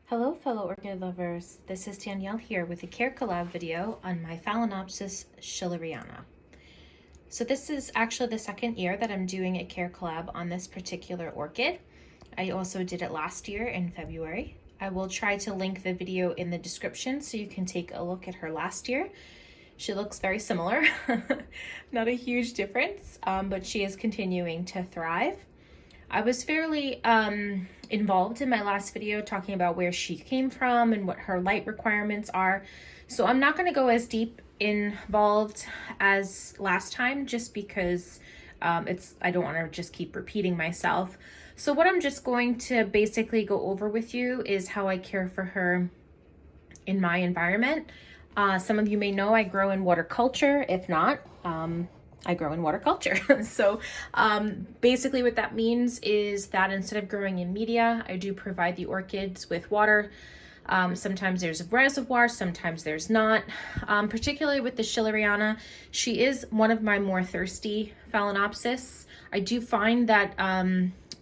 Hello fellow orchid lovers, this is Danielle here with a care collab video on my Phalaenopsis schilleriana. So this is actually the second year that I'm doing a care collab on this particular orchid. I also did it last year in February. I will try to link the video in the description so you can take a look at her last year. She looks very similar, not a huge difference, but she is continuing to thrive. I was fairly involved in my last video talking about where she came from and what her light requirements are. So I'm not going to go as deep involved as last time just because I don't want to just keep repeating myself. So what I'm just going to basically go over with you is how I care for her in my environment. Some of you may know I grow in water culture. If not, I grow in water culture. So basically what that means is that instead of growing in media, I do provide the orchids with water. Sometimes there's a reservoir, sometimes there's not. Particularly with the schilleriana, she is one of my more thirsty Phalaenopsis. I do find that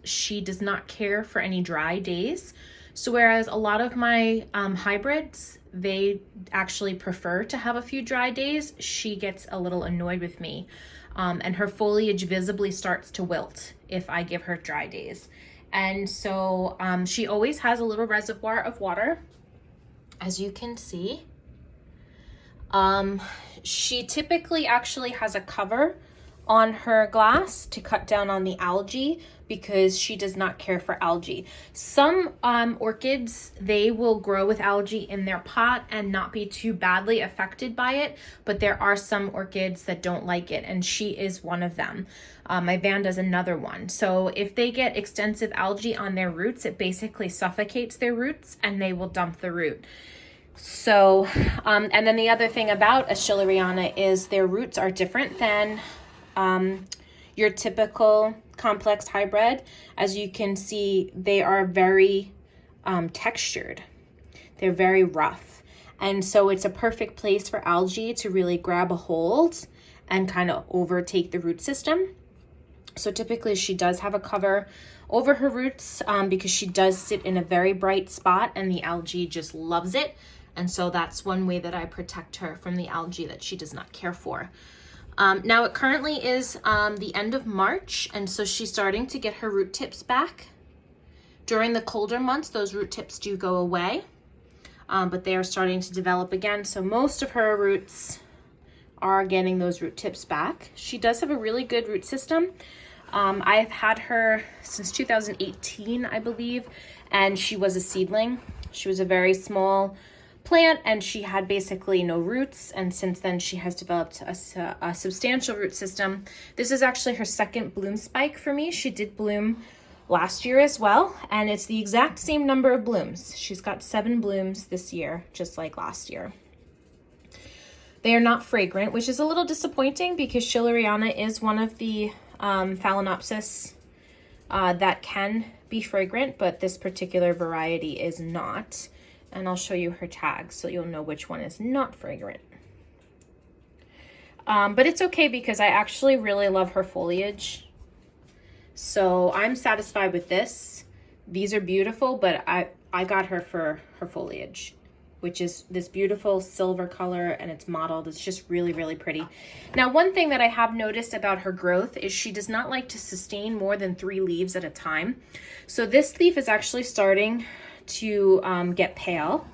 she does not care for any dry days. So whereas a lot of my hybrids, they actually prefer to have a few dry days, she gets a little annoyed with me. And her foliage visibly starts to wilt if I give her dry days. And so she always has a little reservoir of water, as you can see. She typically actually has a cover on her glass to cut down on the algae because she does not care for algae. Some orchids, they will grow with algae in their pot and not be too badly affected by it, but there are some orchids that don't like it, and she is one of them. My Vanda's another one. So if they get extensive algae on their roots, it basically suffocates their roots and they will dump the root. So, and then the other thing about a schilleriana is their roots are different than your typical complex hybrid. As you can see, they are very textured. They're very rough. And so it's a perfect place for algae to really grab a hold and kind of overtake the root system. So typically she does have a cover over her roots because she does sit in a very bright spot and the algae just loves it. And so that's one way that I protect her from the algae that she does not care for. Now it currently is the end of March, and so she's starting to get her root tips back. During the colder months, those root tips do go away, but they are starting to develop again. So most of her roots are getting those root tips back. She does have a really good root system. I've had her since 2018, I believe, and she was a seedling. She was a very small plant and she had basically no roots, and since then she has developed a substantial root system. This is actually her second bloom spike for me. She did bloom last year as well, and it's the exact same number of blooms. She's got 7 blooms this year, just like last year. They are not fragrant, which is a little disappointing because schilleriana is one of the Phalaenopsis that can be fragrant, but this particular variety is not. And I'll show you her tags so you'll know which one is not fragrant. But it's okay because I actually really love her foliage. So I'm satisfied with this. These are beautiful, but I got her for her foliage, which is this beautiful silver color, and it's mottled. It's just really, really pretty. Now, one thing that I have noticed about her growth is she does not like to sustain more than 3 leaves at a time. So this leaf is actually starting to get pale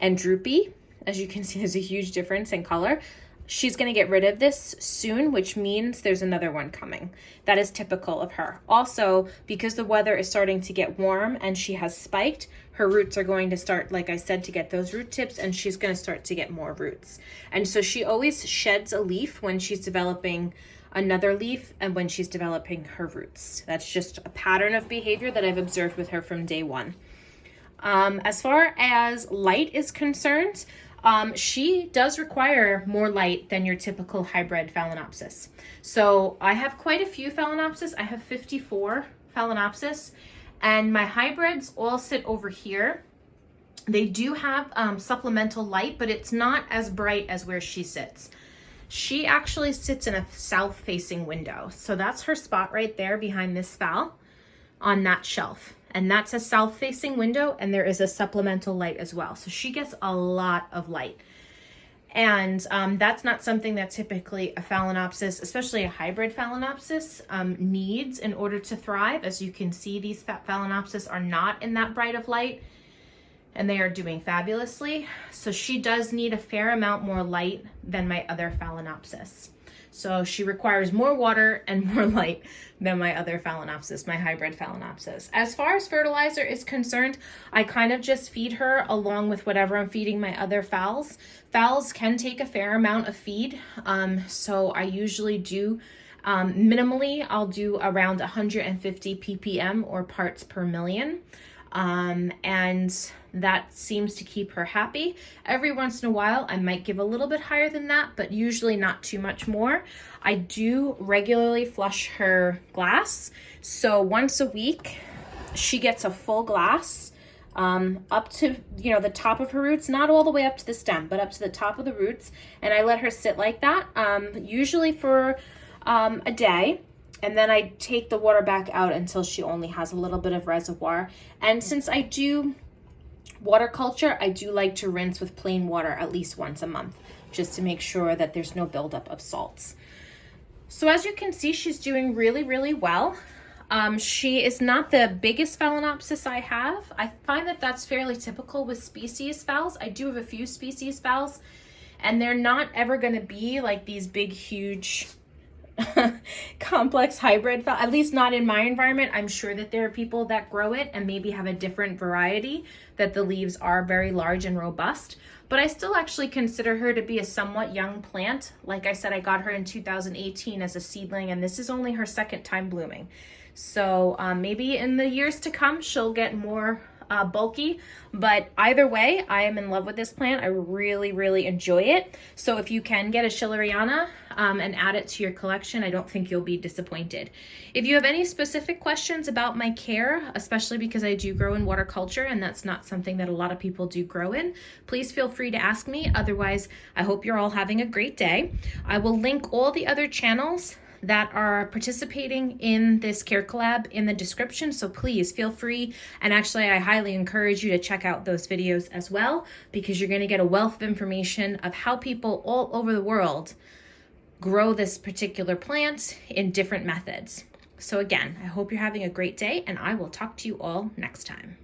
and droopy. As you can see, there's a huge difference in color. She's going to get rid of this soon, which means there's another one coming. That is typical of her. Also, because the weather is starting to get warm and she has spiked, her roots are going to start, like I said, to get those root tips, and she's going to start to get more roots. And so she always sheds a leaf when she's developing another leaf and when she's developing her roots. That's just a pattern of behavior that I've observed with her from day one. As far as light is concerned, she does require more light than your typical hybrid Phalaenopsis. So I have quite a few Phalaenopsis. I have 54 Phalaenopsis, and my hybrids all sit over here. They do have supplemental light, but it's not as bright as where she sits. She actually sits in a south-facing window. So that's her spot right there behind this phal on that shelf. and that's a south-facing window, and there is a supplemental light as well. So she gets a lot of light. And that's not something that typically a Phalaenopsis, especially a hybrid Phalaenopsis, needs in order to thrive. As you can see, these Phalaenopsis are not in that bright of light, and they are doing fabulously. So she does need a fair amount more light than my other Phalaenopsis. So she requires more water and more light than my other Phalaenopsis, my hybrid Phalaenopsis. As far as fertilizer is concerned, I kind of just feed her along with whatever I'm feeding my other phals. Phals can take a fair amount of feed, so I usually do minimally, I'll do around 150 ppm or parts per million. And that seems to keep her happy. Every once in a while, I might give a little bit higher than that, but usually not too much more. I do regularly flush her glass. So once a week, she gets a full glass up to, you know, the top of her roots, not all the way up to the stem, but up to the top of the roots. And I let her sit like that, usually for a day. And then I take the water back out until she only has a little bit of reservoir. And since I do water culture, I do like to rinse with plain water at least once a month, just to make sure that there's no buildup of salts. So as you can see, she's doing really, really well. She is not the biggest Phalaenopsis I have. I find that that's fairly typical with species phals. I do have a few species phals, and they're not ever going to be like these big, huge complex hybrid phal, at least not in my environment. I'm sure that there are people that grow it and maybe have a different variety, that the leaves are very large and robust, but I still actually consider her to be a somewhat young plant. Like I said, I got her in 2018 as a seedling, and this is only her second time blooming. So maybe in the years to come, she'll get more bulky, but either way, I am in love with this plant. I really, really enjoy it. So if you can get a schilleriana and add it to your collection, I don't think you'll be disappointed. If you have any specific questions about my care, especially because I do grow in water culture and that's not something that a lot of people do grow in, please feel free to ask me. Otherwise, I hope you're all having a great day. I will link all the other channels that are participating in this care collab in the description, so please feel free. And actually, I highly encourage you to check out those videos as well, because you're going to get a wealth of information of how people all over the world grow this particular plant in different methods. So again, I hope you're having a great day, and I will talk to you all next time.